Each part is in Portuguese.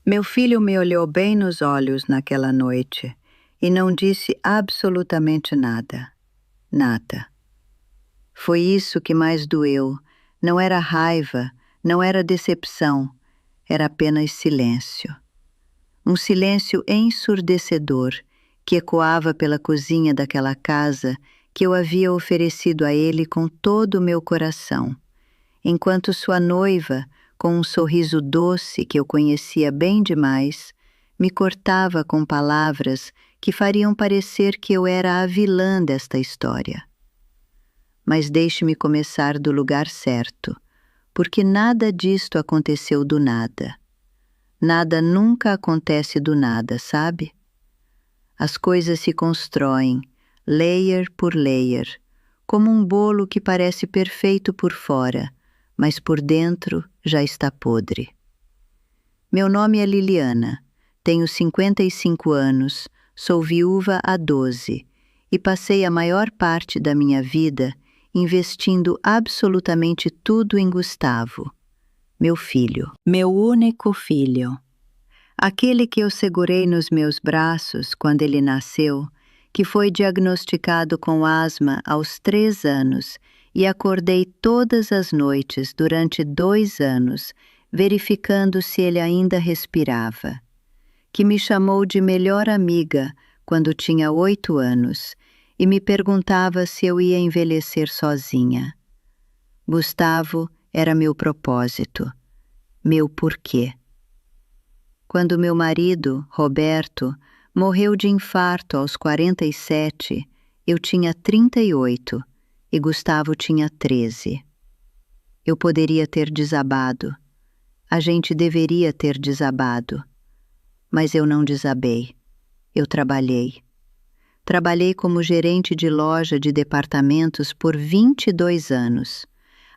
Meu filho me olhou bem nos olhos naquela noite e não disse absolutamente nada. Nada. Foi isso que mais doeu. Não era raiva, não era decepção, era apenas silêncio. Um silêncio ensurdecedor que ecoava pela cozinha daquela casa que eu havia oferecido a ele com todo o meu coração, enquanto sua noiva, com um sorriso doce que eu conhecia bem demais, me cortava com palavras que fariam parecer que eu era a vilã desta história. Mas deixe-me começar do lugar certo, porque nada disto aconteceu do nada. Nada nunca acontece do nada, sabe? As coisas se constroem, layer por layer, como um bolo que parece perfeito por fora, mas por dentro já está podre. Meu nome é Liliana, tenho 55 anos, sou viúva há 12 e passei a maior parte da minha vida investindo absolutamente tudo em Gustavo, meu filho, meu único filho. Aquele que eu segurei nos meus braços quando ele nasceu, que foi diagnosticado com asma aos 3 anos e acordei todas as noites durante 2 anos, verificando se ele ainda respirava. Que me chamou de melhor amiga quando tinha 8 anos e me perguntava se eu ia envelhecer sozinha. Gustavo era meu propósito, meu porquê. Quando meu marido, Roberto, morreu de infarto aos 47, eu tinha 38 e Gustavo tinha 13. Eu poderia ter desabado. A gente deveria ter desabado. Mas eu não desabei. Eu trabalhei. Trabalhei como gerente de loja de departamentos por 22 anos.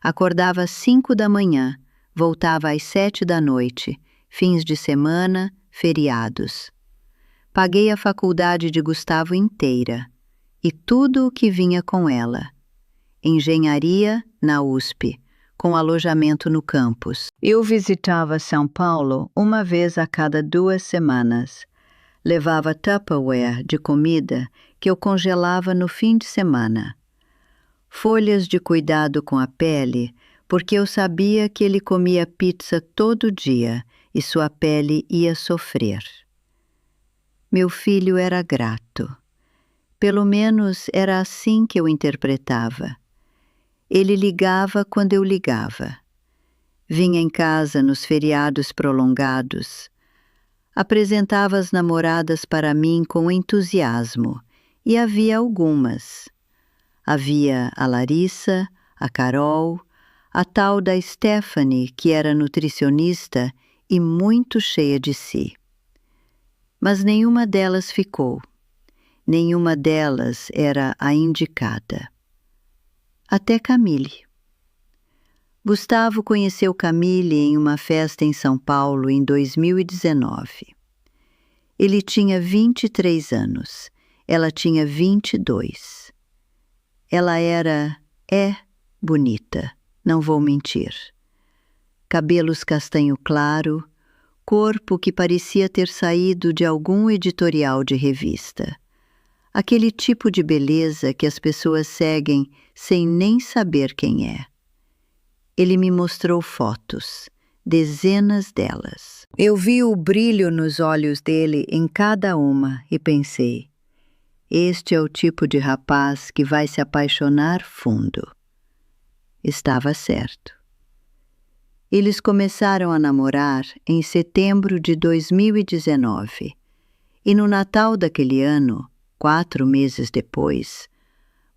Acordava às 5 da manhã, voltava às 7 da noite, fins de semana, feriados. Paguei a faculdade de Gustavo inteira, e tudo o que vinha com ela. Engenharia na USP, com alojamento no campus. Eu visitava São Paulo uma vez a cada 2 semanas. Levava Tupperware de comida que eu congelava no fim de semana. Folhas de cuidado com a pele, porque eu sabia que ele comia pizza todo dia e sua pele ia sofrer. Meu filho era grato. Pelo menos era assim que eu interpretava. Ele ligava quando eu ligava. Vinha em casa nos feriados prolongados. Apresentava as namoradas para mim com entusiasmo, e havia algumas. Havia a Larissa, a Carol, a tal da Stephanie, que era nutricionista e muito cheia de si. Mas nenhuma delas ficou. Nenhuma delas era a indicada. Até Camille. Gustavo conheceu Camille em uma festa em São Paulo em 2019. Ele tinha 23 anos, ela tinha 22. Ela é bonita, não vou mentir. Cabelos castanho claro, corpo que parecia ter saído de algum editorial de revista. Aquele tipo de beleza que as pessoas seguem sem nem saber quem é. Ele me mostrou fotos, dezenas delas. Eu vi o brilho nos olhos dele em cada uma e pensei, este é o tipo de rapaz que vai se apaixonar fundo. Estava certo. Eles começaram a namorar em setembro de 2019 e no Natal daquele ano, 4 meses depois,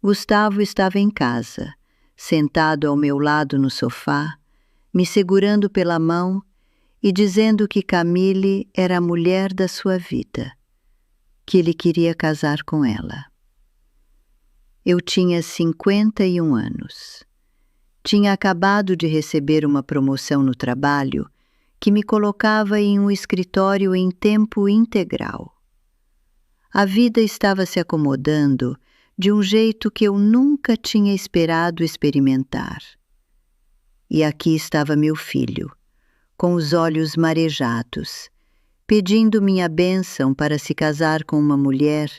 Gustavo estava em casa, sentado ao meu lado no sofá, me segurando pela mão e dizendo que Camille era a mulher da sua vida, que ele queria casar com ela. Eu tinha 51 anos. Tinha acabado de receber uma promoção no trabalho que me colocava em um escritório em tempo integral. A vida estava se acomodando de um jeito que eu nunca tinha esperado experimentar. E aqui estava meu filho, com os olhos marejados, pedindo minha bênção para se casar com uma mulher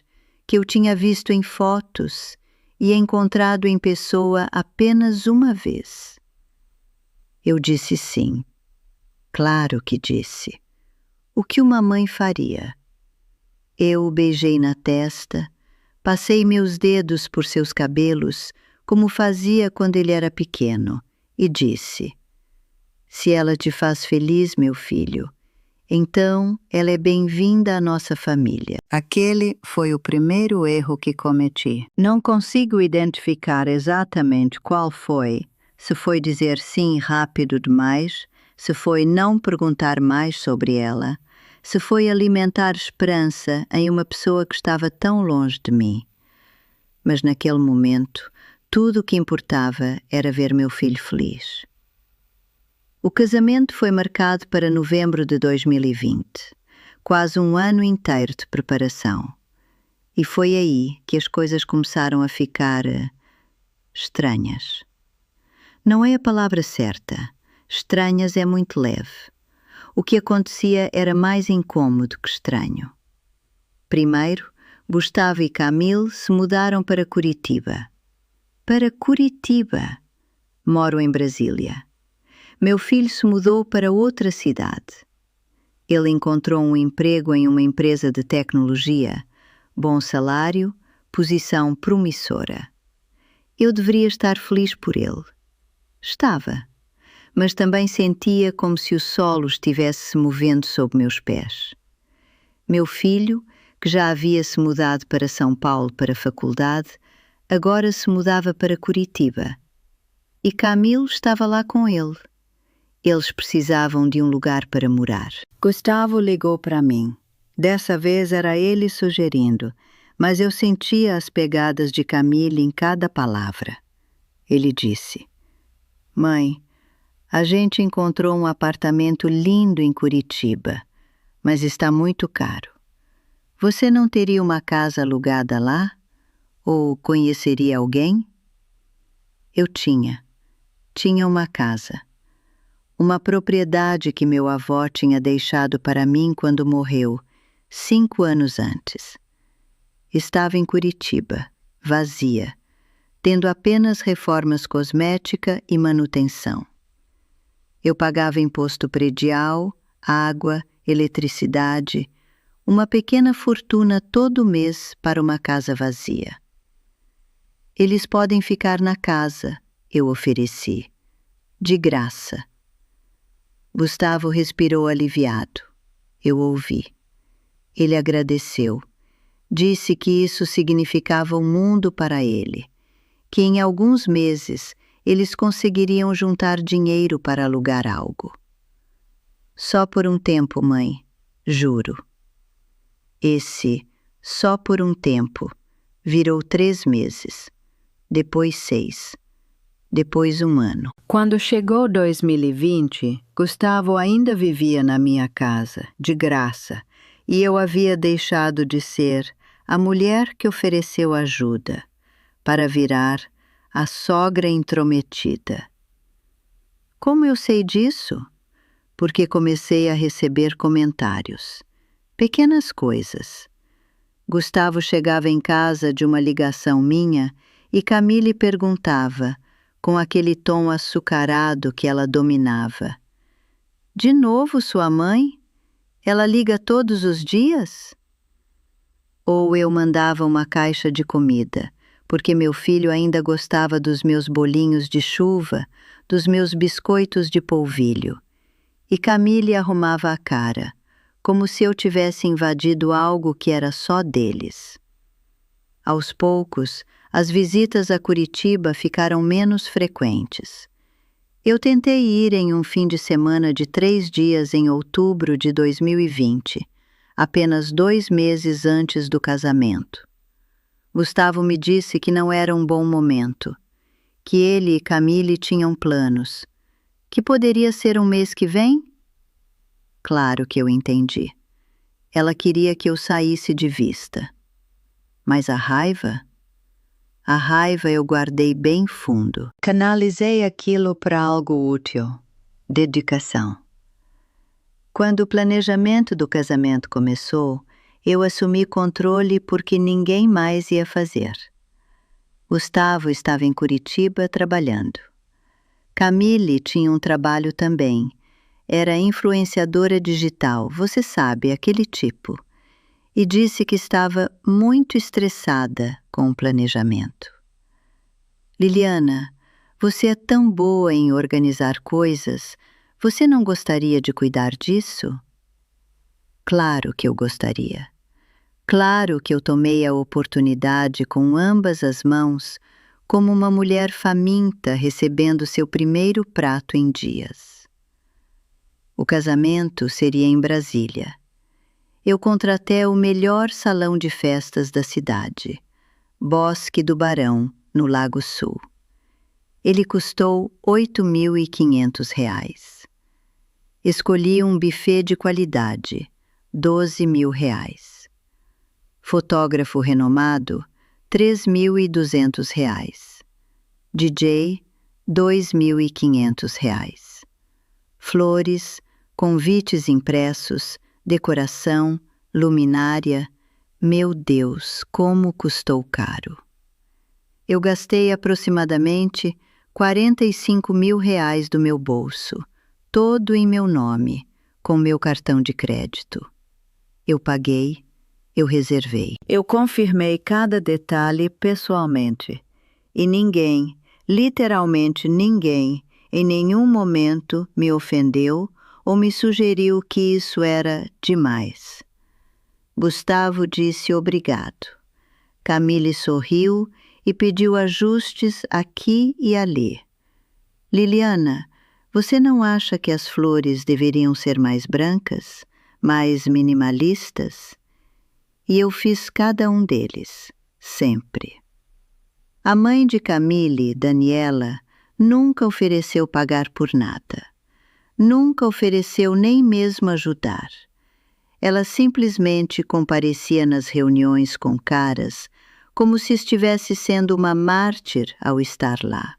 que eu tinha visto em fotos e encontrado em pessoa apenas uma vez. Eu disse sim. Claro que disse. O que uma mãe faria? Eu o beijei na testa, passei meus dedos por seus cabelos, como fazia quando ele era pequeno, e disse: se ela te faz feliz, meu filho, então ela é bem-vinda à nossa família. Aquele foi o primeiro erro que cometi. Não consigo identificar exatamente qual foi, se foi dizer sim rápido demais, se foi não perguntar mais sobre ela, se foi alimentar esperança em uma pessoa que estava tão longe de mim. Mas naquele momento, tudo o que importava era ver meu filho feliz. O casamento foi marcado para novembro de 2020, quase um ano inteiro de preparação. E foi aí que as coisas começaram a ficar estranhas. Não é a palavra certa. Estranhas é muito leve. O que acontecia era mais incômodo que estranho. Primeiro, Gustavo e Camille se mudaram para Curitiba. Para Curitiba! Moro em Brasília. Meu filho se mudou para outra cidade. Ele encontrou um emprego em uma empresa de tecnologia, bom salário, posição promissora. Eu deveria estar feliz por ele. Estava, mas também sentia como se o solo estivesse se movendo sob meus pés. Meu filho, que já havia se mudado para São Paulo para a faculdade, agora se mudava para Curitiba. E Camilo estava lá com ele. Eles precisavam de um lugar para morar. Gustavo ligou para mim. Dessa vez era ele sugerindo, mas eu sentia as pegadas de Camille em cada palavra. Ele disse: mãe, a gente encontrou um apartamento lindo em Curitiba, mas está muito caro. Você não teria uma casa alugada lá? Ou conheceria alguém? Eu tinha uma casa. Uma propriedade que meu avô tinha deixado para mim quando morreu, 5 anos antes. Estava em Curitiba, vazia, tendo apenas reformas cosmética e manutenção. Eu pagava imposto predial, água, eletricidade, uma pequena fortuna todo mês para uma casa vazia. Eles podem ficar na casa, eu ofereci, de graça. Gustavo respirou aliviado. Eu ouvi. Ele agradeceu. Disse que isso significava um mundo para ele, que em alguns meses eles conseguiriam juntar dinheiro para alugar algo. Só por um tempo, mãe, juro. Esse só por um tempo virou 3 meses, depois 6. Depois 1 ano. Quando chegou 2020, Gustavo ainda vivia na minha casa, de graça, e eu havia deixado de ser a mulher que ofereceu ajuda, para virar a sogra intrometida. Como eu sei disso? Porque comecei a receber comentários. Pequenas coisas. Gustavo chegava em casa de uma ligação minha e Camille perguntava, com aquele tom açucarado que ela dominava: de novo sua mãe? Ela liga todos os dias? Ou eu mandava uma caixa de comida, porque meu filho ainda gostava dos meus bolinhos de chuva, dos meus biscoitos de polvilho. E Camille arrumava a cara, como se eu tivesse invadido algo que era só deles. Aos poucos, as visitas a Curitiba ficaram menos frequentes. Eu tentei ir em um fim de semana de 3 dias em outubro de 2020, apenas 2 meses antes do casamento. Gustavo me disse que não era um bom momento, que ele e Camille tinham planos, que poderia ser um mês que vem? Claro que eu entendi. Ela queria que eu saísse de vista. Mas a raiva? A raiva eu guardei bem fundo. Canalizei aquilo para algo útil. Dedicação. Quando o planejamento do casamento começou, eu assumi controle porque ninguém mais ia fazer. Gustavo estava em Curitiba trabalhando. Camille tinha um trabalho também. Era influenciadora digital, você sabe, aquele tipo. E disse que estava muito estressada com o planejamento. Liliana, você é tão boa em organizar coisas, você não gostaria de cuidar disso? Claro que eu gostaria. Claro que eu tomei a oportunidade com ambas as mãos, como uma mulher faminta recebendo seu primeiro prato em dias. O casamento seria em Brasília. Eu contratei o melhor salão de festas da cidade, Bosque do Barão, no Lago Sul. Ele custou R$ 8.500. Escolhi um buffet de qualidade, R$ 12.000. Fotógrafo renomado, R$ 3.200. DJ, R$ 2.500. Flores, convites impressos, decoração, luminária. Meu Deus, como custou caro! Eu gastei aproximadamente R$ 45.000 do meu bolso, todo em meu nome, com meu cartão de crédito. Eu paguei, eu reservei. Eu confirmei cada detalhe pessoalmente. E ninguém, literalmente ninguém, em nenhum momento me ofendeu ou me sugeriu que isso era demais. Gustavo disse obrigado. Camille sorriu e pediu ajustes aqui e ali. Liliana, você não acha que as flores deveriam ser mais brancas, mais minimalistas? E eu fiz cada um deles, sempre. A mãe de Camille, Daniela, nunca ofereceu pagar por nada. Nunca ofereceu nem mesmo ajudar. Ela simplesmente comparecia nas reuniões com caras, como se estivesse sendo uma mártir ao estar lá.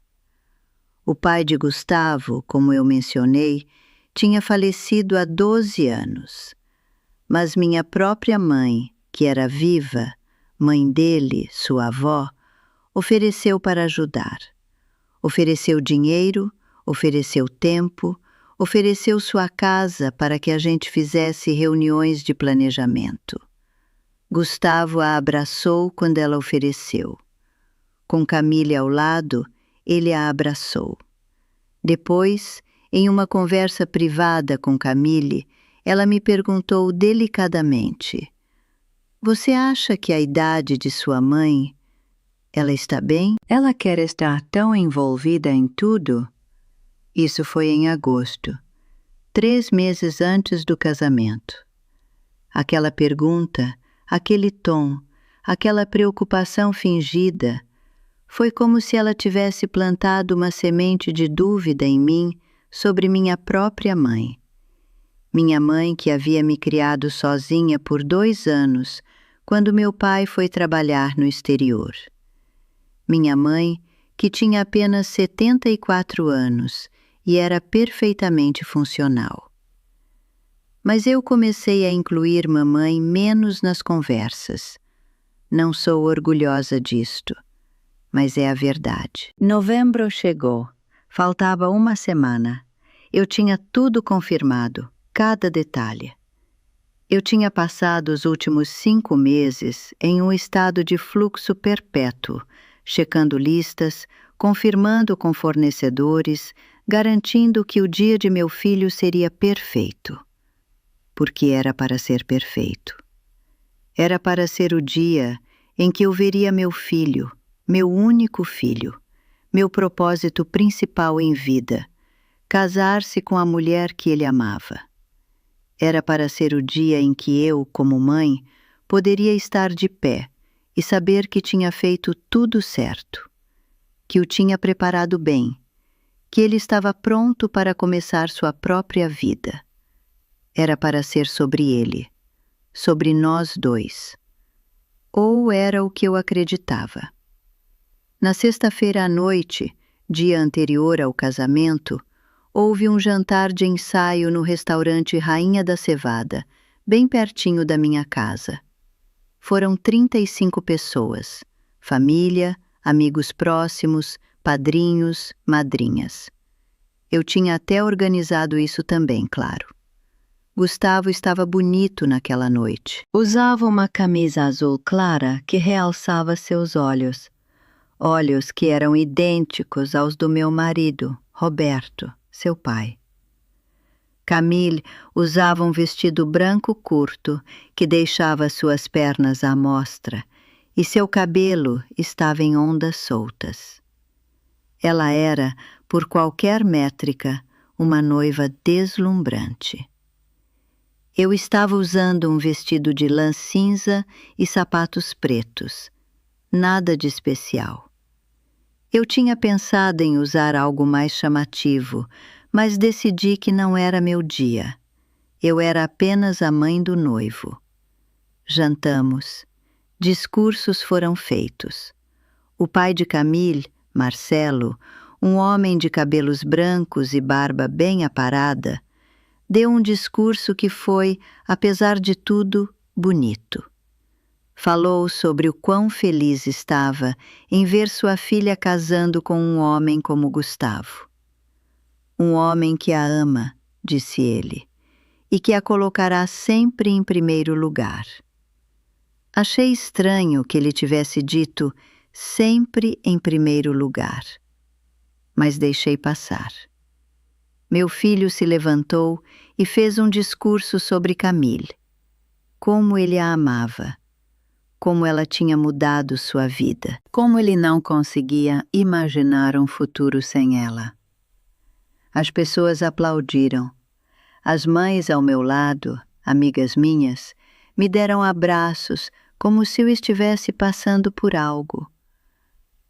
O pai de Gustavo, como eu mencionei, tinha falecido há 12 anos. Mas minha própria mãe, que era viva, mãe dele, sua avó, ofereceu para ajudar. Ofereceu dinheiro, ofereceu tempo, ofereceu sua casa para que a gente fizesse reuniões de planejamento. Gustavo a abraçou quando ela ofereceu. Com Camille ao lado, ele a abraçou. Depois, em uma conversa privada com Camille, ela me perguntou delicadamente: você acha que a idade de sua mãe, ela está bem? Ela quer estar tão envolvida em tudo? Isso foi em agosto, 3 meses antes do casamento. Aquela pergunta, aquele tom, aquela preocupação fingida, foi como se ela tivesse plantado uma semente de dúvida em mim sobre minha própria mãe. Minha mãe, que havia me criado sozinha por 2 anos, quando meu pai foi trabalhar no exterior. Minha mãe, que tinha apenas 74 anos e era perfeitamente funcional. Mas eu comecei a incluir mamãe menos nas conversas. Não sou orgulhosa disto, mas é a verdade. Novembro chegou. Faltava uma semana. Eu tinha tudo confirmado, cada detalhe. Eu tinha passado os últimos 5 meses em um estado de fluxo perpétuo, checando listas, confirmando com fornecedores, garantindo que o dia de meu filho seria perfeito. Porque era para ser perfeito. Era para ser o dia em que eu veria meu filho, meu único filho, meu propósito principal em vida, casar-se com a mulher que ele amava. Era para ser o dia em que eu, como mãe, poderia estar de pé e saber que tinha feito tudo certo, que o tinha preparado bem, que ele estava pronto para começar sua própria vida. Era para ser sobre ele, sobre nós dois. Ou era o que eu acreditava. Na sexta-feira à noite, dia anterior ao casamento, houve um jantar de ensaio no restaurante Rainha da Cevada, bem pertinho da minha casa. Foram 35 pessoas, família, amigos próximos, padrinhos, madrinhas. Eu tinha até organizado isso também, claro. Gustavo estava bonito naquela noite. Usava uma camisa azul clara que realçava seus olhos. Olhos que eram idênticos aos do meu marido, Roberto, seu pai. Camille usava um vestido branco curto que deixava suas pernas à mostra e seu cabelo estava em ondas soltas. Ela era, por qualquer métrica, uma noiva deslumbrante. Eu estava usando um vestido de lã cinza e sapatos pretos. Nada de especial. Eu tinha pensado em usar algo mais chamativo, mas decidi que não era meu dia. Eu era apenas a mãe do noivo. Jantamos. Discursos foram feitos. O pai de Camille, Marcelo, um homem de cabelos brancos e barba bem aparada, deu um discurso que foi, apesar de tudo, bonito. Falou sobre o quão feliz estava em ver sua filha casando com um homem como Gustavo. Um homem que a ama, disse ele, e que a colocará sempre em primeiro lugar. Achei estranho que ele tivesse dito sempre em primeiro lugar, mas deixei passar. Meu filho se levantou e fez um discurso sobre Camille. Como ele a amava. Como ela tinha mudado sua vida. Como ele não conseguia imaginar um futuro sem ela. As pessoas aplaudiram. As mães ao meu lado, amigas minhas, me deram abraços como se eu estivesse passando por algo.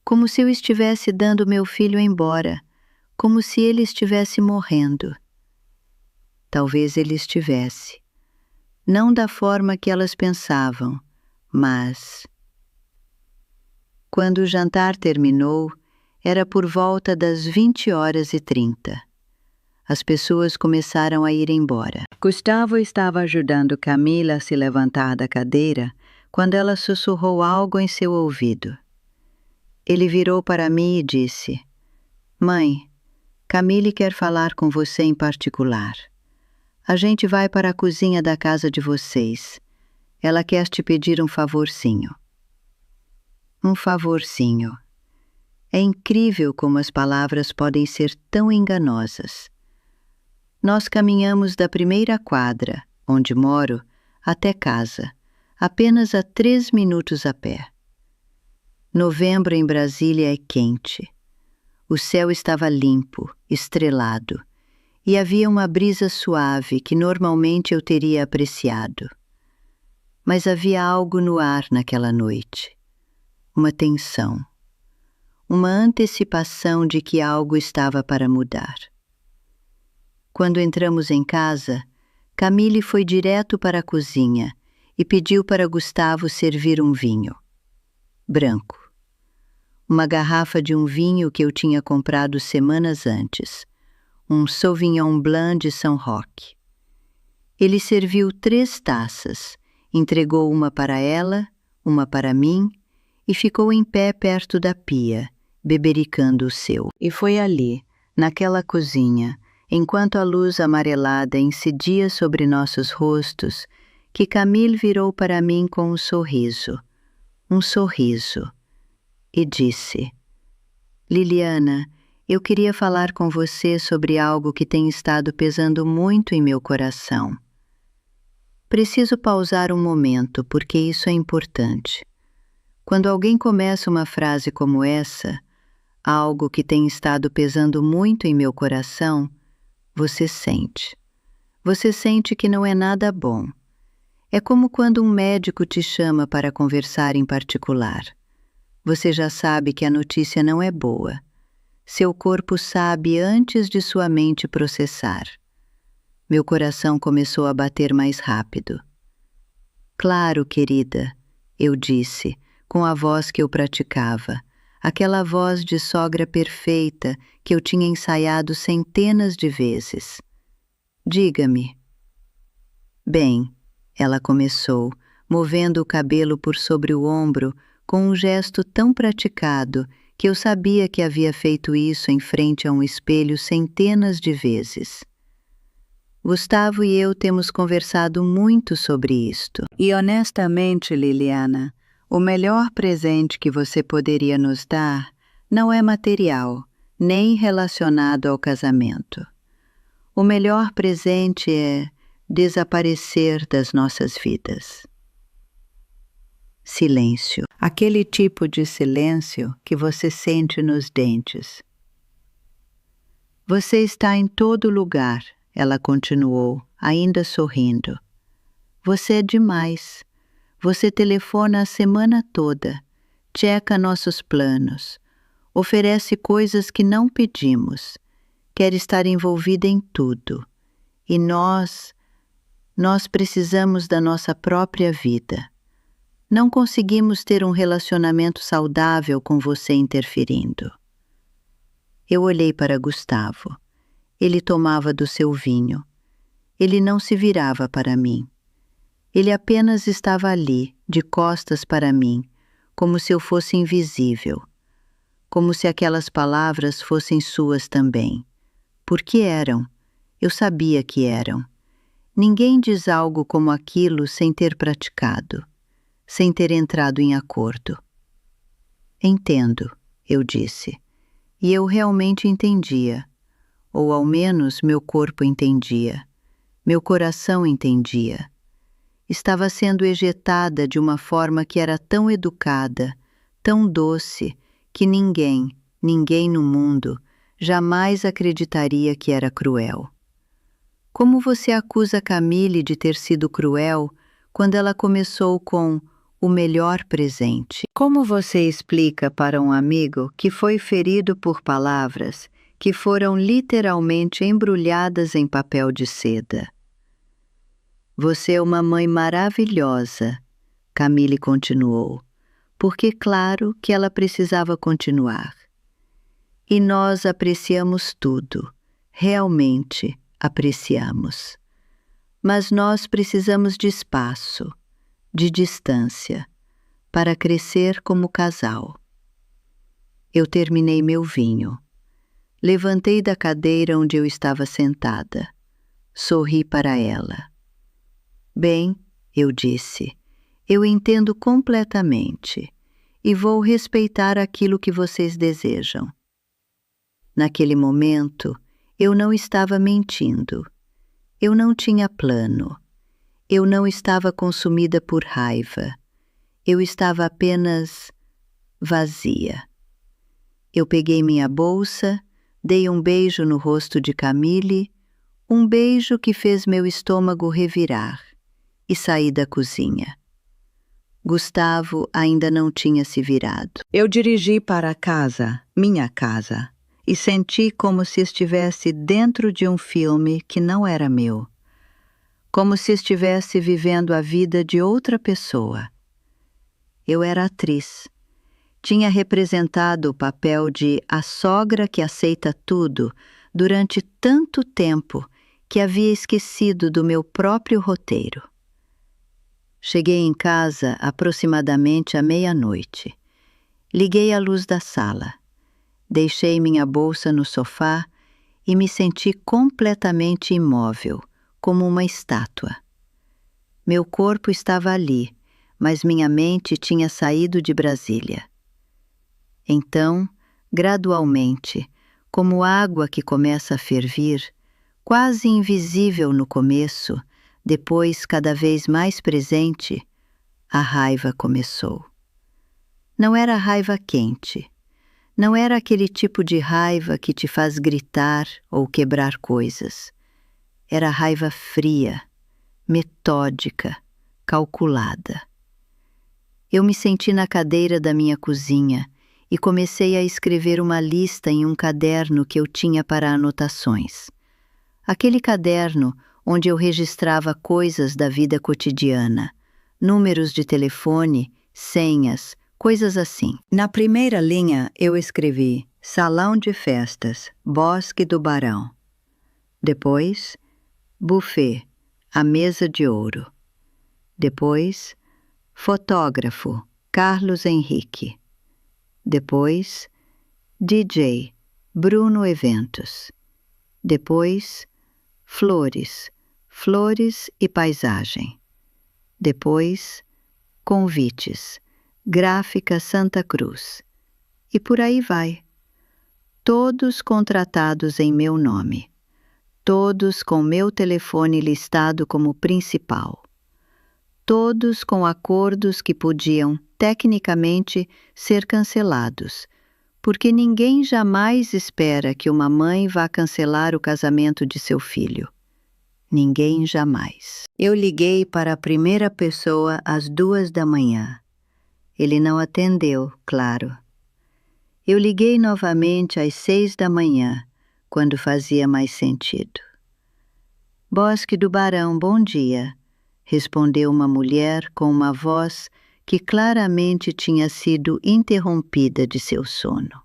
Como se eu estivesse dando meu filho embora. Como se ele estivesse morrendo. Talvez ele estivesse. Não da forma que elas pensavam, mas... Quando o jantar terminou, era por volta das 20h30. As pessoas começaram a ir embora. Gustavo estava ajudando Camila a se levantar da cadeira quando ela sussurrou algo em seu ouvido. Ele virou para mim e disse: Mãe, Camille quer falar com você em particular. A gente vai para a cozinha da casa de vocês. Ela quer te pedir um favorzinho. Um favorzinho. É incrível como as palavras podem ser tão enganosas. Nós caminhamos da primeira quadra, onde moro, até casa, apenas a 3 minutos a pé. Novembro em Brasília é quente. O céu estava limpo, estrelado, e havia uma brisa suave que normalmente eu teria apreciado. Mas havia algo no ar naquela noite. Uma tensão. Uma antecipação de que algo estava para mudar. Quando entramos em casa, Camille foi direto para a cozinha e pediu para Gustavo servir um vinho. Branco. Uma garrafa de um vinho que eu tinha comprado semanas antes. Um Sauvignon Blanc de São Roque. Ele serviu 3 taças, entregou uma para ela, uma para mim, e ficou em pé perto da pia, bebericando o seu. E foi ali, naquela cozinha, enquanto a luz amarelada incidia sobre nossos rostos, que Camille virou para mim com um sorriso, e disse: Liliana, eu queria falar com você sobre algo que tem estado pesando muito em meu coração. Preciso pausar um momento, porque isso é importante. Quando alguém começa uma frase como essa, algo que tem estado pesando muito em meu coração, você sente. Você sente que não é nada bom. É como quando um médico te chama para conversar em particular. Você já sabe que a notícia não é boa. Seu corpo sabe antes de sua mente processar. Meu coração começou a bater mais rápido. Claro, querida, eu disse, com a voz que eu praticava, aquela voz de sogra perfeita que eu tinha ensaiado centenas de vezes. Diga-me. Bem, ela começou, movendo o cabelo por sobre o ombro com um gesto tão praticado que eu sabia que havia feito isso em frente a um espelho centenas de vezes. Gustavo e eu temos conversado muito sobre isto. E honestamente, Liliana, o melhor presente que você poderia nos dar não é material, nem relacionado ao casamento. O melhor presente é desaparecer das nossas vidas. Silêncio. Aquele tipo de silêncio que você sente nos dentes. Você está em todo lugar, ela continuou, ainda sorrindo. Você é demais. Você telefona a semana toda, checa nossos planos, oferece coisas que não pedimos, quer estar envolvida em tudo. E nós precisamos da nossa própria vida. Não conseguimos ter um relacionamento saudável com você interferindo. Eu olhei para Gustavo. Ele tomava do seu vinho. Ele não se virava para mim. Ele apenas estava ali, de costas para mim, como se eu fosse invisível. Como se aquelas palavras fossem suas também. Porque eram. Eu sabia que eram. Ninguém diz algo como aquilo sem ter praticado, sem ter entrado em acordo. Entendo, eu disse. E eu realmente entendia. Ou ao menos meu corpo entendia. Meu coração entendia. Estava sendo ejetada de uma forma que era tão educada, tão doce, que ninguém no mundo, jamais acreditaria que era cruel. Como você acusa Camille de ter sido cruel quando ela começou com o melhor presente? Como você explica para um amigo que foi ferido por palavras que foram literalmente embrulhadas em papel de seda? Você é uma mãe maravilhosa, Camille continuou, porque claro que ela precisava continuar. E nós apreciamos tudo, realmente apreciamos. Mas nós precisamos de espaço, de distância, para crescer como casal. Eu terminei meu vinho. Levantei da cadeira onde eu estava sentada. Sorri para ela. Bem, eu disse, eu entendo completamente e vou respeitar aquilo que vocês desejam. Naquele momento, eu não estava mentindo. Eu não tinha plano. Eu não estava consumida por raiva. Eu estava apenas vazia. Eu peguei minha bolsa, dei um beijo no rosto de Camille, um beijo que fez meu estômago revirar, e saí da cozinha. Gustavo ainda não tinha se virado. Eu dirigi para a casa, minha casa, e senti como se estivesse dentro de um filme que não era meu. Como se estivesse vivendo a vida de outra pessoa. Eu era atriz. Tinha representado o papel de a sogra que aceita tudo durante tanto tempo que havia esquecido do meu próprio roteiro. Cheguei em casa aproximadamente à meia-noite. Liguei a luz da sala. Deixei minha bolsa no sofá e me senti completamente imóvel, como uma estátua. Meu corpo estava ali, mas minha mente tinha saído de Brasília. Então, gradualmente, como água que começa a fervir, quase invisível no começo, depois cada vez mais presente, a raiva começou. Não era raiva quente. Não era aquele tipo de raiva que te faz gritar ou quebrar coisas. Era raiva fria, metódica, calculada. Eu me senti na cadeira da minha cozinha e comecei a escrever uma lista em um caderno que eu tinha para anotações. Aquele caderno onde eu registrava coisas da vida cotidiana, números de telefone, senhas, coisas assim. Na primeira linha, eu escrevi Salão de Festas, Bosque do Barão. Depois, Buffet, a Mesa de Ouro. Depois, Fotógrafo, Carlos Henrique. Depois, DJ, Bruno Eventos. Depois, Flores, Flores e Paisagem. Depois, Convites, Gráfica Santa Cruz. E por aí vai. Todos contratados em meu nome. Todos com meu telefone listado como principal. Todos com acordos que podiam, tecnicamente, ser cancelados, porque ninguém jamais espera que uma mãe vá cancelar o casamento de seu filho. Ninguém jamais. Eu liguei para a primeira pessoa às 2 da manhã. Ele não atendeu, claro. Eu liguei novamente às 6 da manhã, quando fazia mais sentido. Bosque do Barão, bom dia, respondeu uma mulher com uma voz que claramente tinha sido interrompida de seu sono.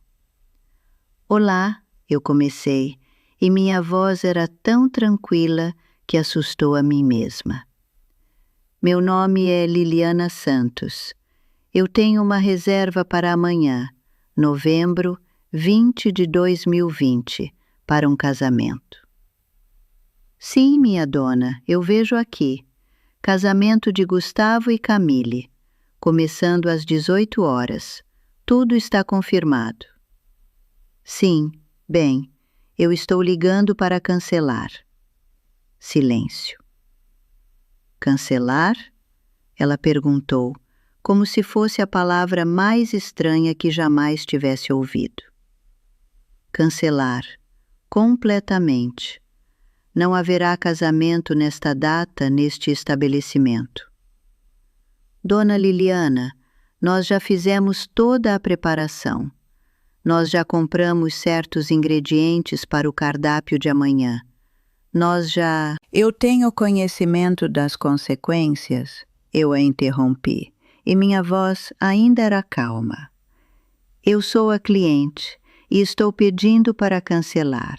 Olá, eu comecei, e minha voz era tão tranquila que assustou a mim mesma. Meu nome é Liliana Santos. Eu tenho uma reserva para amanhã, novembro 20 de 2020, para um casamento. Sim, minha dona, eu vejo aqui. Casamento de Gustavo e Camille, começando às 18 horas. Tudo está confirmado. Sim, bem, eu estou ligando para cancelar. Silêncio. Cancelar? Ela perguntou, como se fosse a palavra mais estranha que jamais tivesse ouvido. Cancelar. Completamente. Não haverá casamento nesta data, neste estabelecimento. Dona Liliana, nós já fizemos toda a preparação. Nós já compramos certos ingredientes para o cardápio de amanhã. Eu tenho conhecimento das consequências, eu a interrompi, e minha voz ainda era calma. Eu sou a cliente e estou pedindo para cancelar.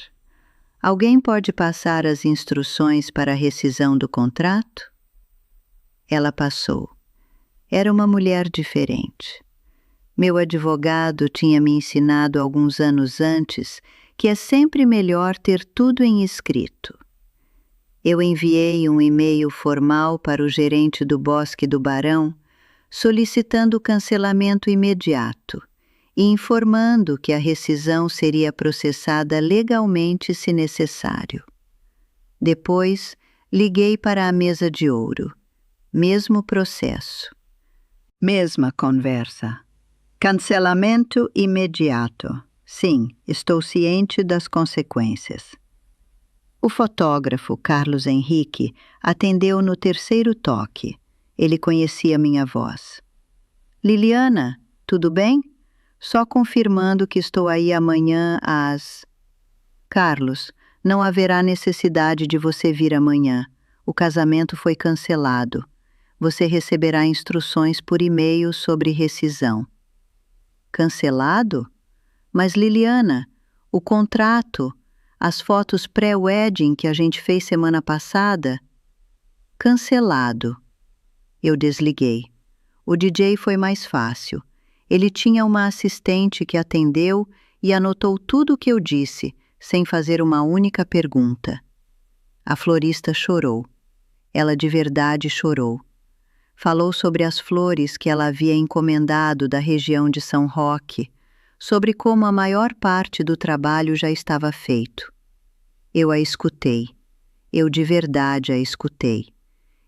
Alguém pode passar as instruções para a rescisão do contrato? Ela passou. Era uma mulher diferente. Meu advogado tinha me ensinado alguns anos antes que é sempre melhor ter tudo em escrito. Eu enviei um e-mail formal para o gerente do Bosque do Barão, solicitando o cancelamento imediato e informando que a rescisão seria processada legalmente se necessário. Depois, liguei para a Mesa de Ouro. Mesmo processo. Mesma conversa. Cancelamento imediato. Sim, estou ciente das consequências. O fotógrafo Carlos Henrique atendeu no terceiro toque. Ele conhecia minha voz. Liliana, tudo bem? Só confirmando que estou aí amanhã às... Carlos, não haverá necessidade de você vir amanhã. O casamento foi cancelado. Você receberá instruções por e-mail sobre rescisão. Cancelado? Mas Liliana, o contrato, as fotos pré-wedding que a gente fez semana passada... Cancelado. Eu desliguei. O DJ foi mais fácil. Ele tinha uma assistente que atendeu e anotou tudo o que eu disse, sem fazer uma única pergunta. A florista chorou. Ela de verdade chorou. Falou sobre as flores que ela havia encomendado da região de São Roque, sobre como a maior parte do trabalho já estava feito. Eu a escutei. Eu de verdade a escutei.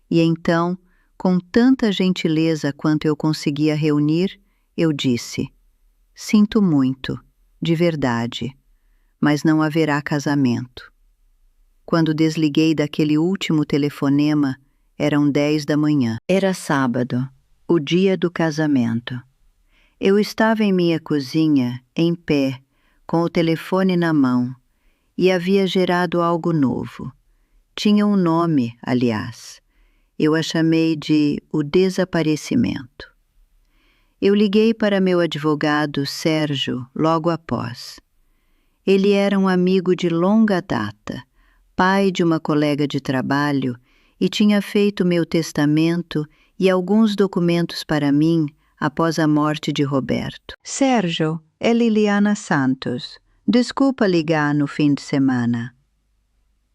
E então, com tanta gentileza quanto eu conseguia reunir, eu disse: sinto muito, de verdade, mas não haverá casamento. Quando desliguei daquele último telefonema, eram 10 da manhã. Era sábado, o dia do casamento. Eu estava em minha cozinha, em pé, com o telefone na mão, e havia gerado algo novo. Tinha um nome, aliás. Eu a chamei de o desaparecimento. Eu liguei para meu advogado, Sérgio, logo após. Ele era um amigo de longa data, pai de uma colega de trabalho, e tinha feito meu testamento e alguns documentos para mim após a morte de Roberto. Sérgio, é Liliana Santos. Desculpa ligar no fim de semana.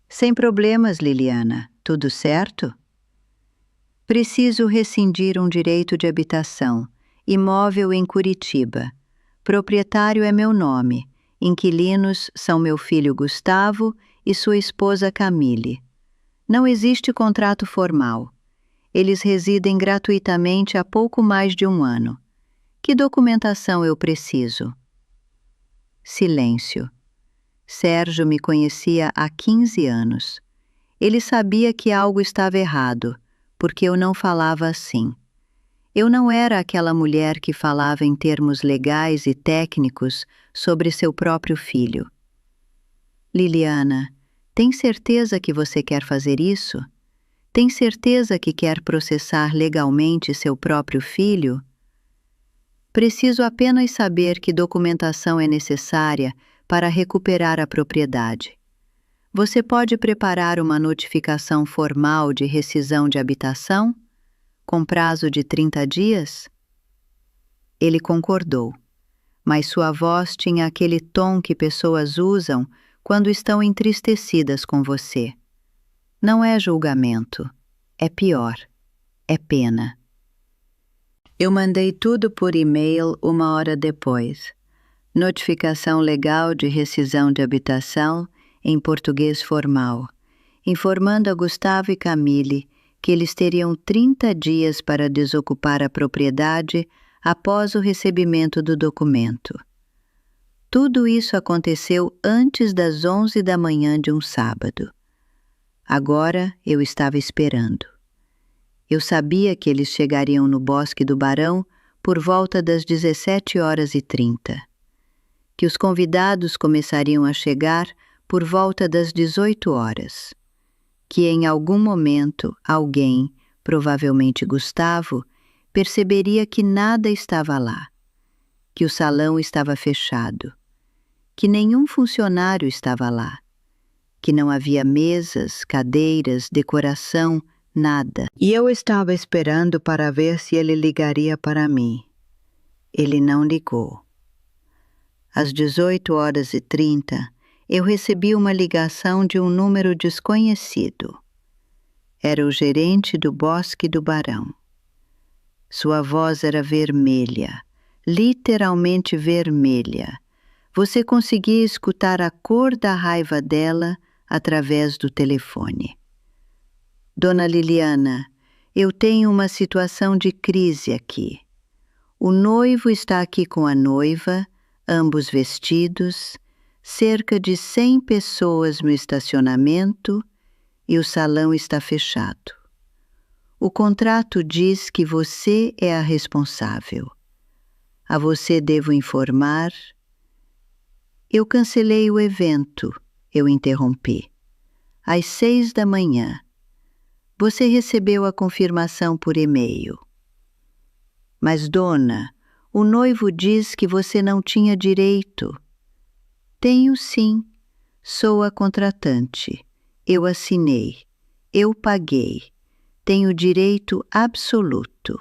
Sem problemas, Liliana. Tudo certo? Preciso rescindir um direito de habitação. Imóvel em Curitiba. Proprietário é meu nome. Inquilinos são meu filho Gustavo e sua esposa Camille. Não existe contrato formal. Eles residem gratuitamente há pouco mais de um ano. Que documentação eu preciso? Silêncio. Sérgio me conhecia há 15 anos. Ele sabia que algo estava errado, porque eu não falava assim. Eu não era aquela mulher que falava em termos legais e técnicos sobre seu próprio filho. Liliana, tem certeza que você quer fazer isso? Tem certeza que quer processar legalmente seu próprio filho? Preciso apenas saber que documentação é necessária para recuperar a propriedade. Você pode preparar uma notificação formal de rescisão de habitação, com prazo de 30 dias? Ele concordou, mas sua voz tinha aquele tom que pessoas usam quando estão entristecidas com você. Não é julgamento, é pior, é pena. Eu mandei tudo por e-mail 1 hora depois. Notificação legal de rescisão de habitação em português formal, informando a Gustavo e Camille que eles teriam 30 dias para desocupar a propriedade após o recebimento do documento. Tudo isso aconteceu antes das 11 da manhã de um sábado. Agora eu estava esperando. Eu sabia que eles chegariam no Bosque do Barão por volta das 17h30, que os convidados começariam a chegar por volta das 18 horas, que em algum momento alguém, provavelmente Gustavo, perceberia que nada estava lá, que o salão estava fechado, que nenhum funcionário estava lá, que não havia mesas, cadeiras, decoração, nada. E eu estava esperando para ver se ele ligaria para mim. Ele não ligou. Às 18h30, eu recebi uma ligação de um número desconhecido. Era o gerente do Bosque do Barão. Sua voz era vermelha, literalmente vermelha. Você conseguia escutar a cor da raiva dela através do telefone. Dona Liliana, eu tenho uma situação de crise aqui. O noivo está aqui com a noiva, ambos vestidos, cerca de 100 pessoas no estacionamento e o salão está fechado. O contrato diz que você é a responsável. A você devo informar. Eu cancelei o evento, eu interrompi. Às 6 da manhã. Você recebeu a confirmação por e-mail. Mas, dona, o noivo diz que você não tinha direito. Tenho sim. Sou a contratante. Eu assinei. Eu paguei. Tenho direito absoluto.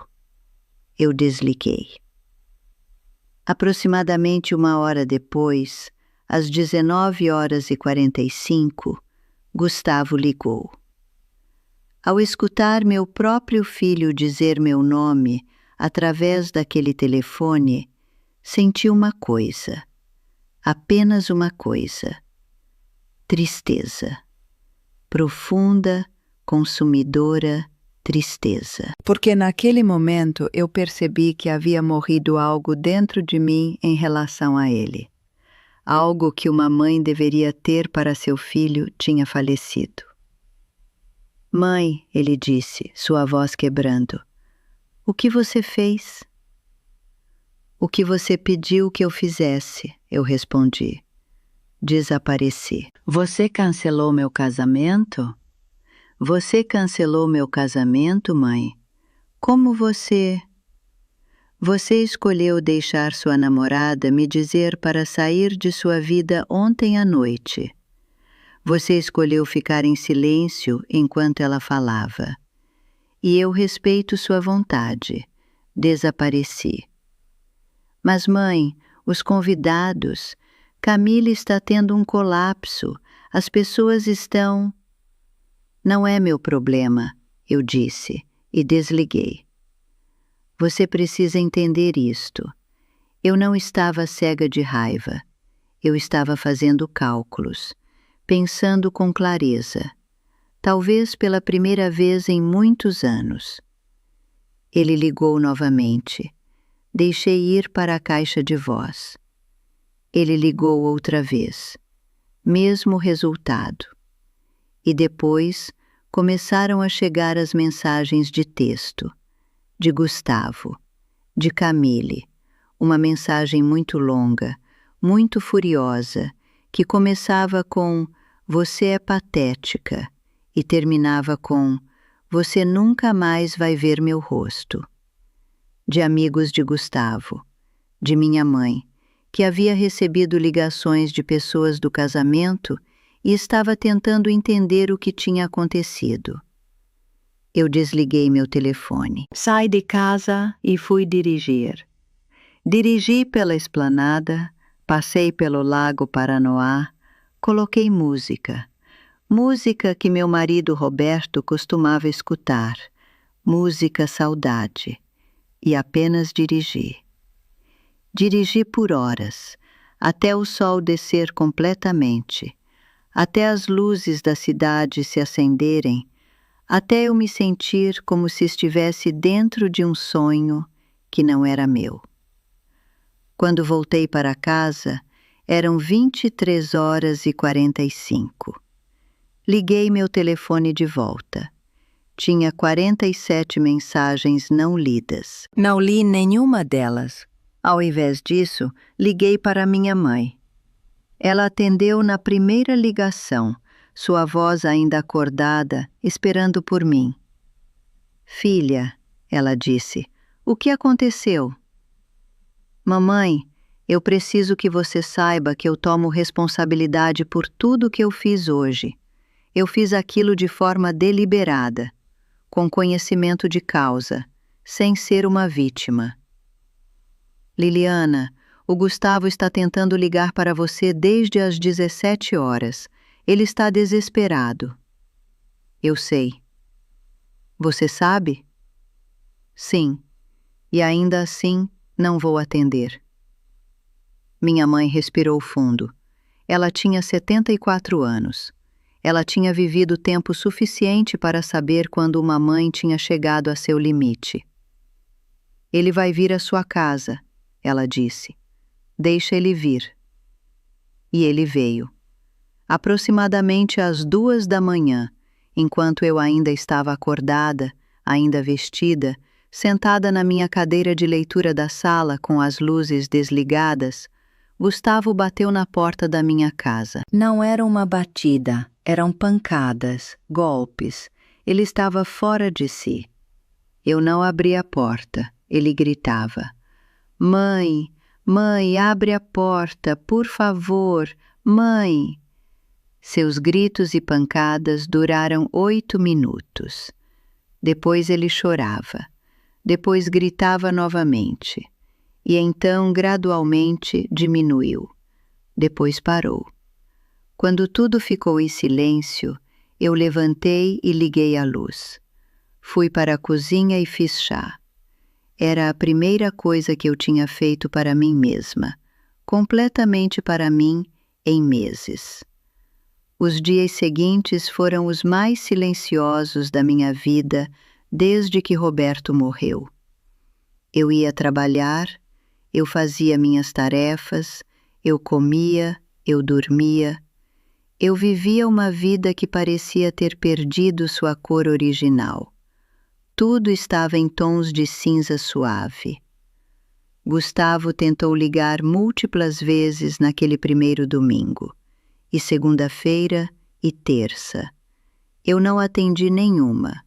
Eu desliguei. Aproximadamente 1 hora depois, às 19h45, Gustavo ligou. Ao escutar meu próprio filho dizer meu nome através daquele telefone, senti uma coisa, apenas uma coisa: tristeza. Profunda, consumidora tristeza. Porque naquele momento eu percebi que havia morrido algo dentro de mim em relação a ele. Algo que uma mãe deveria ter para seu filho tinha falecido. Mãe, ele disse, sua voz quebrando, o que você fez? O que você pediu que eu fizesse, eu respondi. Desapareci. Você cancelou meu casamento? Você cancelou meu casamento, mãe? Como você... Você escolheu deixar sua namorada me dizer para sair de sua vida ontem à noite. Você escolheu ficar em silêncio enquanto ela falava. E eu respeito sua vontade. Desapareci. Mas, mãe, os convidados... Camille está tendo um colapso. As pessoas estão... Não é meu problema, eu disse, e desliguei. Você precisa entender isto. Eu não estava cega de raiva. Eu estava fazendo cálculos, pensando com clareza, talvez pela primeira vez em muitos anos. Ele ligou novamente. Deixei ir para a caixa de voz. Ele ligou outra vez. Mesmo resultado. E depois começaram a chegar as mensagens de texto. De Gustavo, de Camille, uma mensagem muito longa, muito furiosa, que começava com "Você é patética" e terminava com "Você nunca mais vai ver meu rosto". De amigos de Gustavo, de minha mãe, que havia recebido ligações de pessoas do casamento e estava tentando entender o que tinha acontecido. Eu desliguei meu telefone. Saí de casa e fui dirigir. Dirigi pela esplanada, passei pelo Lago Paranoá, coloquei música. Música que meu marido Roberto costumava escutar. Música saudade. E apenas dirigi. Dirigi por horas, até o sol descer completamente, até as luzes da cidade se acenderem, até eu me sentir como se estivesse dentro de um sonho que não era meu. Quando voltei para casa, eram 23h45. Liguei meu telefone de volta. Tinha 47 mensagens não lidas. Não li nenhuma delas. Ao invés disso, liguei para minha mãe. Ela atendeu na primeira ligação, sua voz ainda acordada, esperando por mim. "Filha", ela disse, "o que aconteceu?" "Mamãe, eu preciso que você saiba que eu tomo responsabilidade por tudo que eu fiz hoje. Eu fiz aquilo de forma deliberada, com conhecimento de causa, sem ser uma vítima." "Liliana, o Gustavo está tentando ligar para você desde as 17 horas. Ele está desesperado." "Eu sei." "Você sabe?" "Sim. E ainda assim, não vou atender." Minha mãe respirou fundo. Ela tinha 74 anos. Ela tinha vivido tempo suficiente para saber quando uma mãe tinha chegado a seu limite. "Ele vai vir à sua casa", ela disse. "Deixa ele vir." E ele veio. Aproximadamente às 2h, enquanto eu ainda estava acordada, ainda vestida, sentada na minha cadeira de leitura da sala com as luzes desligadas, Gustavo bateu na porta da minha casa. Não era uma batida, eram pancadas, golpes. Ele estava fora de si. Eu não abri a porta. Ele gritava: "Mãe, mãe, abre a porta, por favor, mãe." Seus gritos e pancadas duraram 8 minutos. Depois ele chorava. Depois gritava novamente. E então, gradualmente, diminuiu. Depois parou. Quando tudo ficou em silêncio, eu levantei e liguei a luz. Fui para a cozinha e fiz chá. Era a primeira coisa que eu tinha feito para mim mesma, completamente para mim, em meses. Os dias seguintes foram os mais silenciosos da minha vida desde que Roberto morreu. Eu ia trabalhar, eu fazia minhas tarefas, eu comia, eu dormia. Eu vivia uma vida que parecia ter perdido sua cor original. Tudo estava em tons de cinza suave. Gustavo tentou ligar múltiplas vezes naquele primeiro domingo, e segunda-feira e terça. Eu não atendi nenhuma.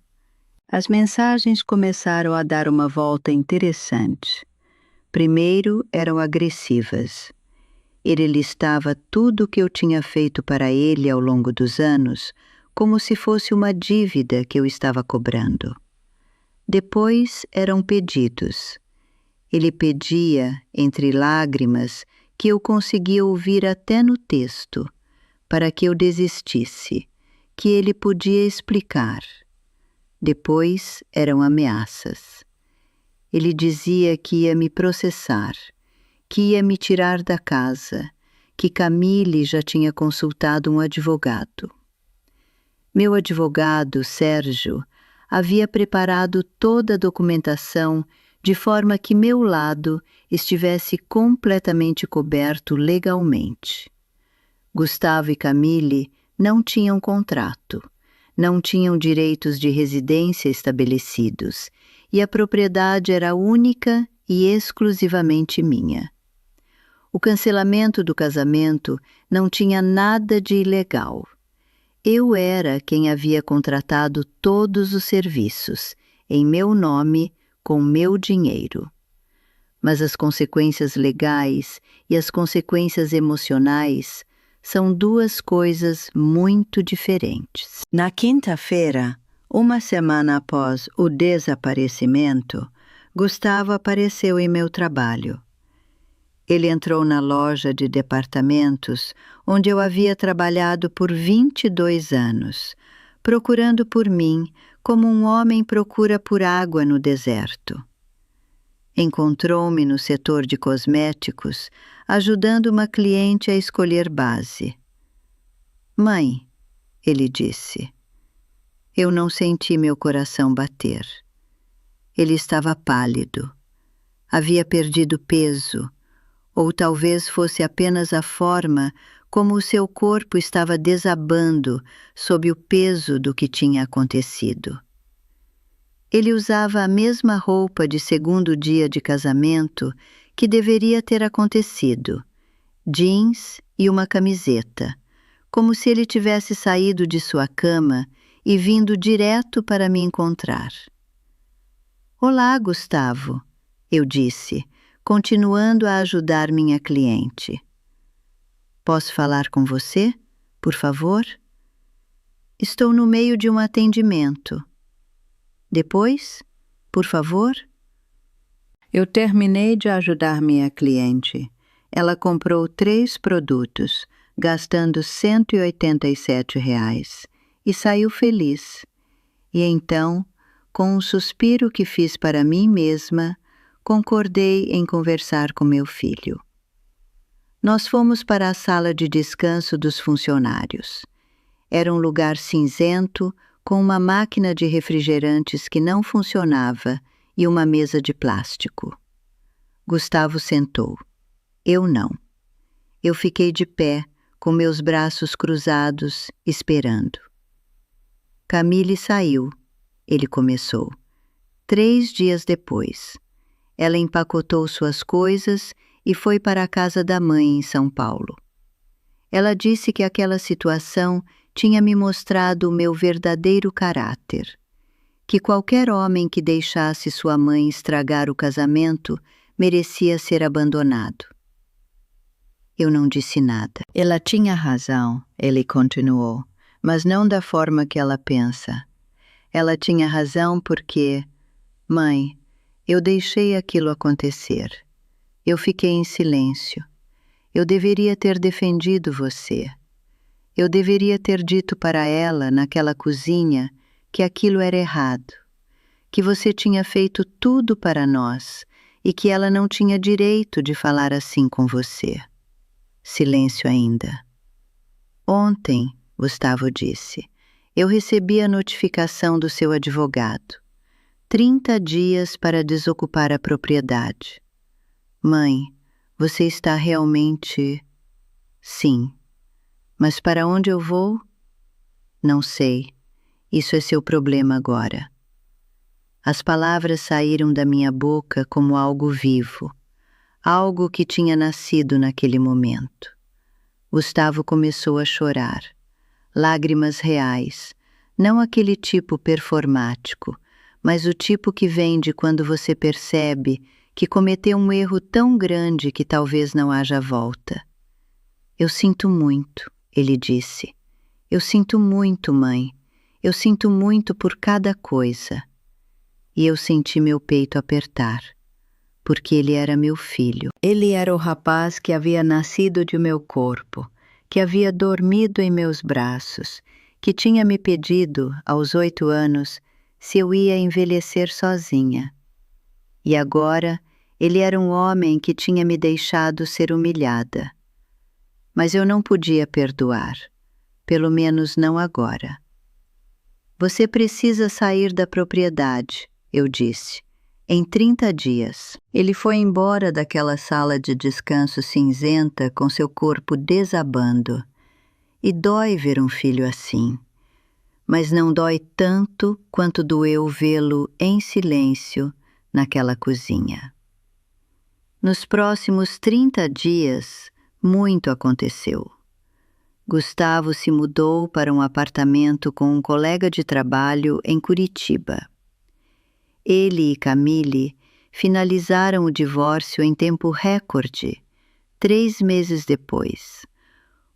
As mensagens começaram a dar uma volta interessante. Primeiro, eram agressivas. Ele listava tudo o que eu tinha feito para ele ao longo dos anos, como se fosse uma dívida que eu estava cobrando. Depois eram pedidos. Ele pedia, entre lágrimas, que eu conseguia ouvir até no texto, para que eu desistisse, que ele podia explicar. Depois eram ameaças. Ele dizia que ia me processar, que ia me tirar da casa, que Camille já tinha consultado um advogado. Meu advogado, Sérgio, havia preparado toda a documentação de forma que meu lado estivesse completamente coberto legalmente. Gustavo e Camille não tinham contrato, não tinham direitos de residência estabelecidos, e a propriedade era única e exclusivamente minha. O cancelamento do casamento não tinha nada de ilegal. Eu era quem havia contratado todos os serviços, em meu nome, com meu dinheiro. Mas as consequências legais e as consequências emocionais são duas coisas muito diferentes. Na quinta-feira, uma semana após o desaparecimento, Gustavo apareceu em meu trabalho. Ele entrou na loja de departamentos onde eu havia trabalhado por 22 anos, procurando por mim como um homem procura por água no deserto. Encontrou-me no setor de cosméticos, ajudando uma cliente a escolher base. "Mãe", ele disse. Eu não senti meu coração bater. Ele estava pálido. Havia perdido peso, ou talvez fosse apenas a forma como o seu corpo estava desabando sob o peso do que tinha acontecido. Ele usava a mesma roupa de segundo dia de casamento que deveria ter acontecido, jeans e uma camiseta, como se ele tivesse saído de sua cama e vindo direto para me encontrar. "Olá, Gustavo", eu disse, continuando a ajudar minha cliente. "Posso falar com você, por favor?" "Estou no meio de um atendimento." "Depois, por favor?" Eu terminei de ajudar minha cliente. Ela comprou 3 produtos, gastando R$ 187, e saiu feliz. E então, com um suspiro que fiz para mim mesma, concordei em conversar com meu filho. Nós fomos para a sala de descanso dos funcionários. Era um lugar cinzento, com uma máquina de refrigerantes que não funcionava e uma mesa de plástico. Gustavo sentou. Eu não. Eu fiquei de pé, com meus braços cruzados, esperando. Camille saiu, ele começou. 3 dias depois. Ela empacotou suas coisas e foi para a casa da mãe em São Paulo. Ela disse que aquela situação tinha me mostrado o meu verdadeiro caráter, que qualquer homem que deixasse sua mãe estragar o casamento merecia ser abandonado. Eu não disse nada. Ela tinha razão, ele continuou, mas não da forma que ela pensa. Ela tinha razão porque, mãe, eu deixei aquilo acontecer. Eu fiquei em silêncio. Eu deveria ter defendido você. Eu deveria ter dito para ela, naquela cozinha, que aquilo era errado, que você tinha feito tudo para nós e que ela não tinha direito de falar assim com você. Silêncio ainda. Ontem, Gustavo disse, eu recebi a notificação do seu advogado. 30 dias para desocupar a propriedade. Mãe, você está realmente... Sim. Mas para onde eu vou? Não sei. Isso é seu problema agora. As palavras saíram da minha boca como algo vivo, algo que tinha nascido naquele momento. Gustavo começou a chorar. Lágrimas reais, não aquele tipo performático, mas o tipo que vem de quando você percebe que cometeu um erro tão grande que talvez não haja volta. Eu sinto muito, ele disse. Eu sinto muito, mãe. Eu sinto muito por cada coisa. E eu senti meu peito apertar, porque ele era meu filho. Ele era o rapaz que havia nascido de meu corpo, que havia dormido em meus braços, que tinha me pedido, aos 8 anos, se eu ia envelhecer sozinha. E agora, ele era um homem que tinha me deixado ser humilhada. Mas eu não podia perdoar, pelo menos não agora. Você precisa sair da propriedade, eu disse, em 30 dias. Ele foi embora daquela sala de descanso cinzenta com seu corpo desabando. E dói ver um filho assim. Mas não dói tanto quanto doeu vê-lo em silêncio naquela cozinha. Nos próximos 30 dias, muito aconteceu. Gustavo se mudou para um apartamento com um colega de trabalho em Curitiba. Ele e Camille finalizaram o divórcio em tempo recorde, 3 meses depois.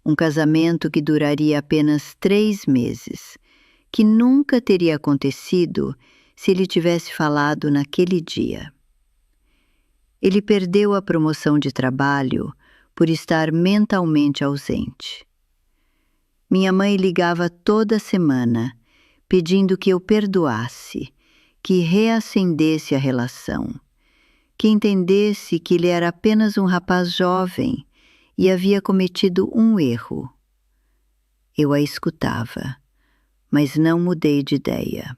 Um casamento que duraria apenas 3 meses, que nunca teria acontecido se ele tivesse falado naquele dia. Ele perdeu a promoção de trabalho por estar mentalmente ausente. Minha mãe ligava toda semana, pedindo que eu perdoasse, que reacendesse a relação, que entendesse que ele era apenas um rapaz jovem e havia cometido um erro. Eu a escutava, mas não mudei de ideia.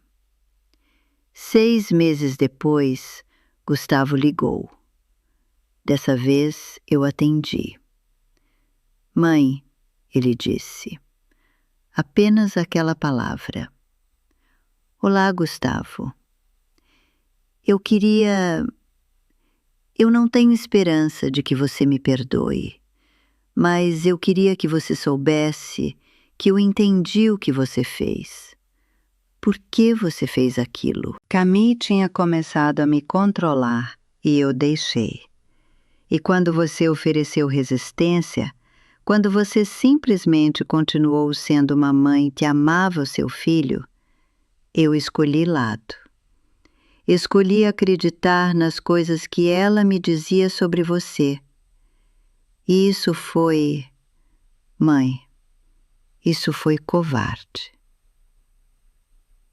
6 meses depois, Gustavo ligou. Dessa vez eu atendi. Mãe, ele disse. Apenas aquela palavra. Olá, Gustavo. Eu não tenho esperança de que você me perdoe, mas eu queria que você soubesse que eu entendi o que você fez. Por que você fez aquilo? Camille tinha começado a me controlar e eu deixei. E quando você ofereceu resistência, quando você simplesmente continuou sendo uma mãe que amava o seu filho, eu escolhi lado. Escolhi acreditar nas coisas que ela me dizia sobre você. E isso foi... Mãe, isso foi covarde.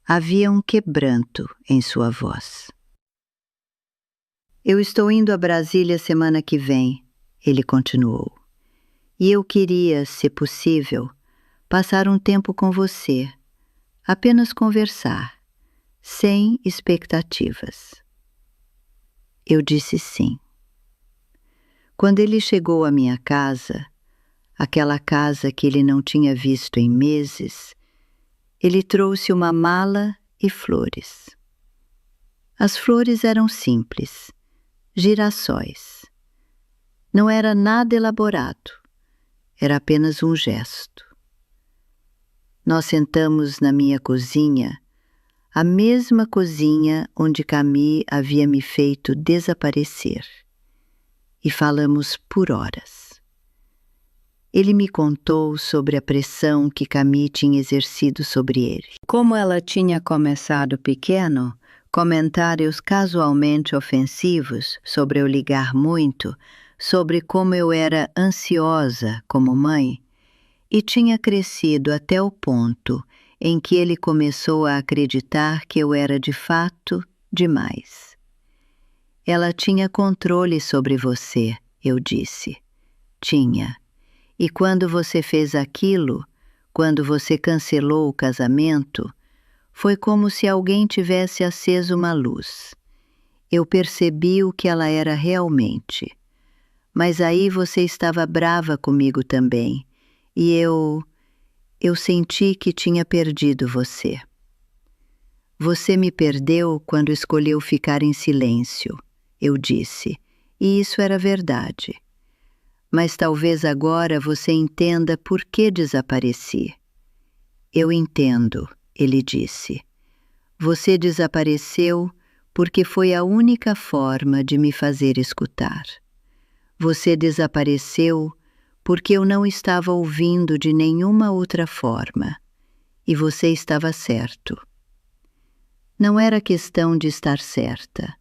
Havia um quebranto em sua voz. Eu estou indo a Brasília semana que vem, ele continuou. E eu queria, se possível, passar um tempo com você, apenas conversar, sem expectativas. Eu disse sim. Quando ele chegou à minha casa, aquela casa que ele não tinha visto em meses, ele trouxe uma mala e flores. As flores eram simples, girassóis. Não era nada elaborado, era apenas um gesto. Nós sentamos na minha cozinha, a mesma cozinha onde Camille havia me feito desaparecer, e falamos por horas. Ele me contou sobre a pressão que Camille tinha exercido sobre ele. Como ela tinha começado pequeno, comentários casualmente ofensivos sobre eu ligar muito, sobre como eu era ansiosa como mãe, e tinha crescido até o ponto em que ele começou a acreditar que eu era de fato demais. Ela tinha controle sobre você, eu disse. Tinha. E quando você fez aquilo, quando você cancelou o casamento, foi como se alguém tivesse aceso uma luz. Eu percebi o que ela era realmente. Mas aí você estava brava comigo também, e eu senti que tinha perdido você. Você me perdeu quando escolheu ficar em silêncio, eu disse, e isso era verdade. Mas talvez agora você entenda por que desapareci. Eu entendo, ele disse. Você desapareceu porque foi a única forma de me fazer escutar. Você desapareceu porque eu não estava ouvindo de nenhuma outra forma, e você estava certo. Não era questão de estar certa.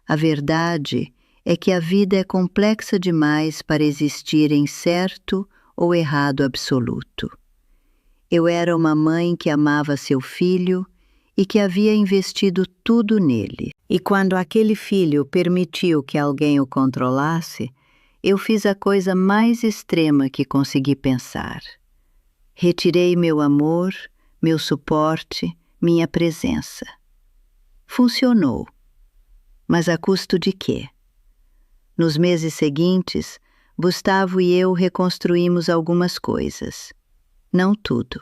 A verdade é que a vida é complexa demais para existir em certo ou errado absoluto. Eu era uma mãe que amava seu filho e que havia investido tudo nele. E quando aquele filho permitiu que alguém o controlasse, eu fiz a coisa mais extrema que consegui pensar. Retirei meu amor, meu suporte, minha presença. Funcionou. Mas a custo de quê? Nos meses seguintes, Gustavo e eu reconstruímos algumas coisas. Não tudo.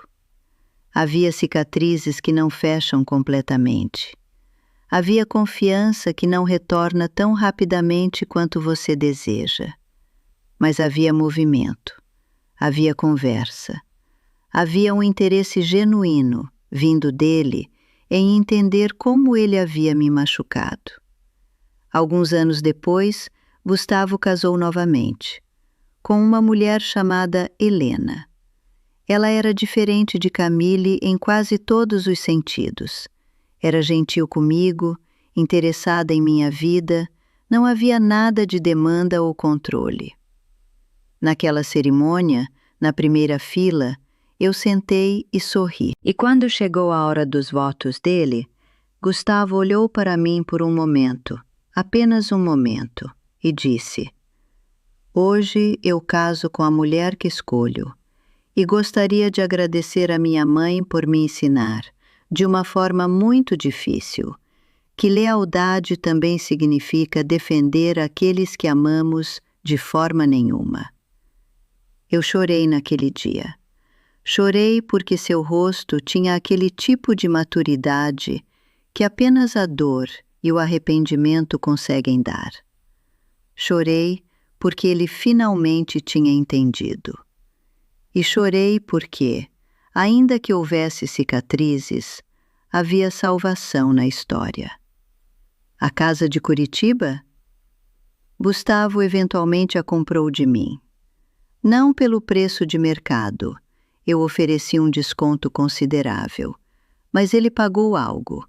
Havia cicatrizes que não fecham completamente. Havia confiança que não retorna tão rapidamente quanto você deseja. Mas havia movimento, havia conversa. Havia um interesse genuíno, vindo dele, em entender como ele havia me machucado. Alguns anos depois, Gustavo casou novamente, com uma mulher chamada Helena. Ela era diferente de Camille em quase todos os sentidos. Era gentil comigo, interessada em minha vida, não havia nada de demanda ou controle. Naquela cerimônia, na primeira fila, eu sentei e sorri. E quando chegou a hora dos votos dele, Gustavo olhou para mim por um momento, apenas um momento, e disse: "Hoje eu caso com a mulher que escolho. E gostaria de agradecer a minha mãe por me ensinar, de uma forma muito difícil, que lealdade também significa defender aqueles que amamos de forma nenhuma." Eu chorei naquele dia. Chorei porque seu rosto tinha aquele tipo de maturidade que apenas a dor e o arrependimento conseguem dar. Chorei porque ele finalmente tinha entendido. E chorei porque, ainda que houvesse cicatrizes, havia salvação na história. A casa de Curitiba? Gustavo eventualmente a comprou de mim. Não pelo preço de mercado, eu ofereci um desconto considerável, mas ele pagou algo.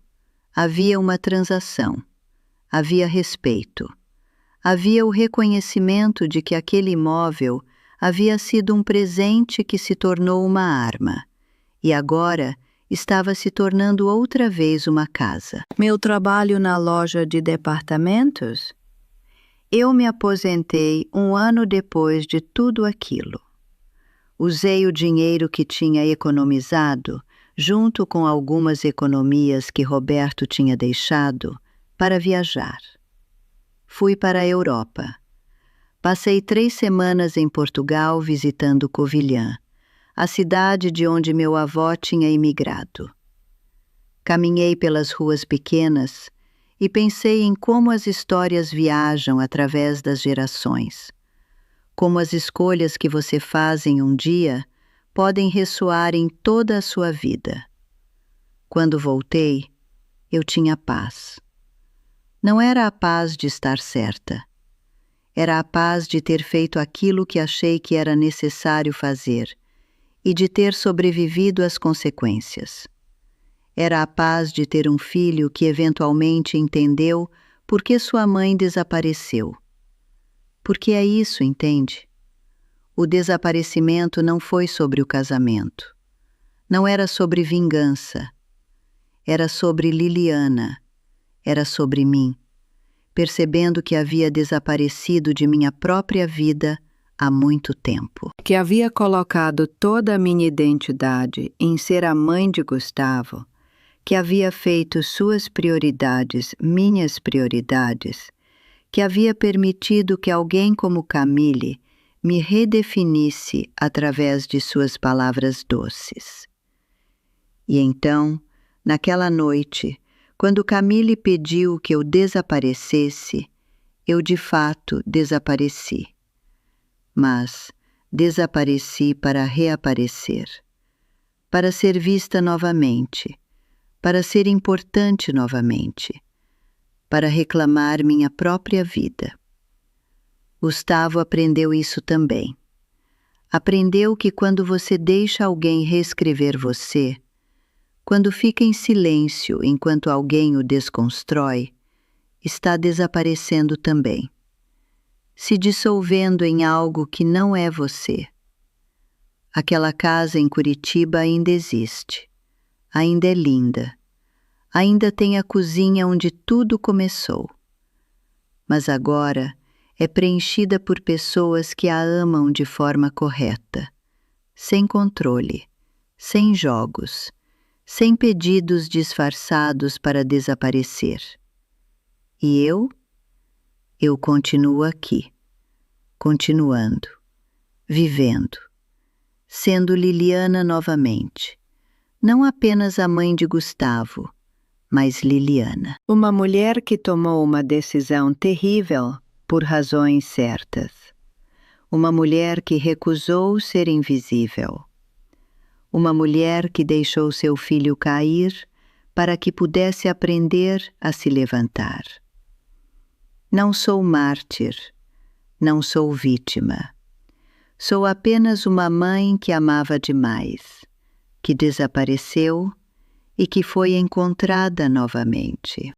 Havia uma transação, havia respeito, havia o reconhecimento de que aquele imóvel havia sido um presente que se tornou uma arma, e agora estava se tornando outra vez uma casa. Meu trabalho na loja de departamentos? Eu me aposentei um ano depois de tudo aquilo. Usei o dinheiro que tinha economizado, junto com algumas economias que Roberto tinha deixado, para viajar. Fui para a Europa. Passei 3 semanas em Portugal visitando Covilhã, a cidade de onde meu avô tinha imigrado. Caminhei pelas ruas pequenas e pensei em como as histórias viajam através das gerações. Como as escolhas que você faz em um dia podem ressoar em toda a sua vida. Quando voltei, eu tinha paz. Não era a paz de estar certa. Era a paz de ter feito aquilo que achei que era necessário fazer e de ter sobrevivido às consequências. Era a paz de ter um filho que eventualmente entendeu por que sua mãe desapareceu. Porque é isso, entende? O desaparecimento não foi sobre o casamento. Não era sobre vingança. Era sobre Liliana. Era sobre mim. Percebendo que havia desaparecido de minha própria vida há muito tempo. Que havia colocado toda a minha identidade em ser a mãe de Gustavo, que havia feito suas prioridades minhas prioridades, que havia permitido que alguém como Camille me redefinisse através de suas palavras doces. E então, naquela noite, quando Camille pediu que eu desaparecesse, eu de fato desapareci. Mas desapareci para reaparecer, para ser vista novamente, para ser importante novamente, para reclamar minha própria vida. Gustavo aprendeu isso também. Aprendeu que quando você deixa alguém reescrever você, quando fica em silêncio enquanto alguém o desconstrói, está desaparecendo também, se dissolvendo em algo que não é você. Aquela casa em Curitiba ainda existe, ainda é linda, ainda tem a cozinha onde tudo começou. Mas agora é preenchida por pessoas que a amam de forma correta, sem controle, sem jogos, sem pedidos disfarçados para desaparecer. E eu continuo aqui, continuando, vivendo, sendo Liliana novamente, não apenas a mãe de Gustavo, mas Liliana. Uma mulher que tomou uma decisão terrível por razões certas. Uma mulher que recusou ser invisível. Uma mulher que deixou seu filho cair para que pudesse aprender a se levantar. Não sou mártir, não sou vítima. Sou apenas uma mãe que amava demais, que desapareceu e que foi encontrada novamente.